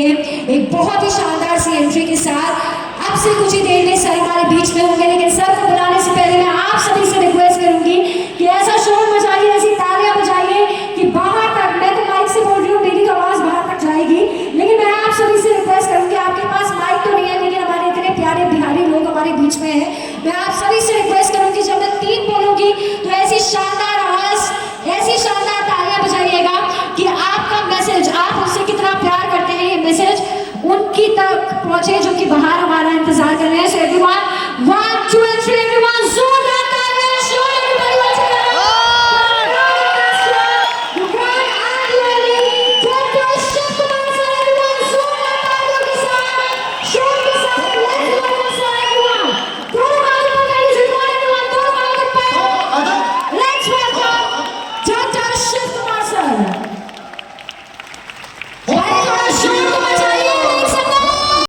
एक बहुत ही शानदार सी एंट्री के साथ अब से कुछ ही देर में सर हमारे बीच में होंगे, लेकिन सर को बुलाने से पहले मैं आप सभी से रिक्वेस्ट करूंगी कि ऐसा शोर मचाइए, ऐसी तालियां बजाइए कि बाहर तक, मैं तो माइक से बोल रही हूँ, मेरी तो आवाज बाहर तक जाएगी, लेकिन मैं आप सभी से रिक्वेस्ट करूंगी, आपके पास माइक तो नहीं है लेकिन हमारे इतने प्यारे बिहारी लोग हमारे बीच में है, मैं आप सभी से रिक्वेस्ट करूंगी जब मैं 3 बोलूंगी तो ऐसी शानदार आवाज, ऐसी शानदार तालियां बजाइएगा कि आपका मैसेज, आप उनसे कितना प्यार करते हैं, ये मैसेज उनकी तक पहुंचे जो कि बाहर हमारा इंतजार कर रहे हैं।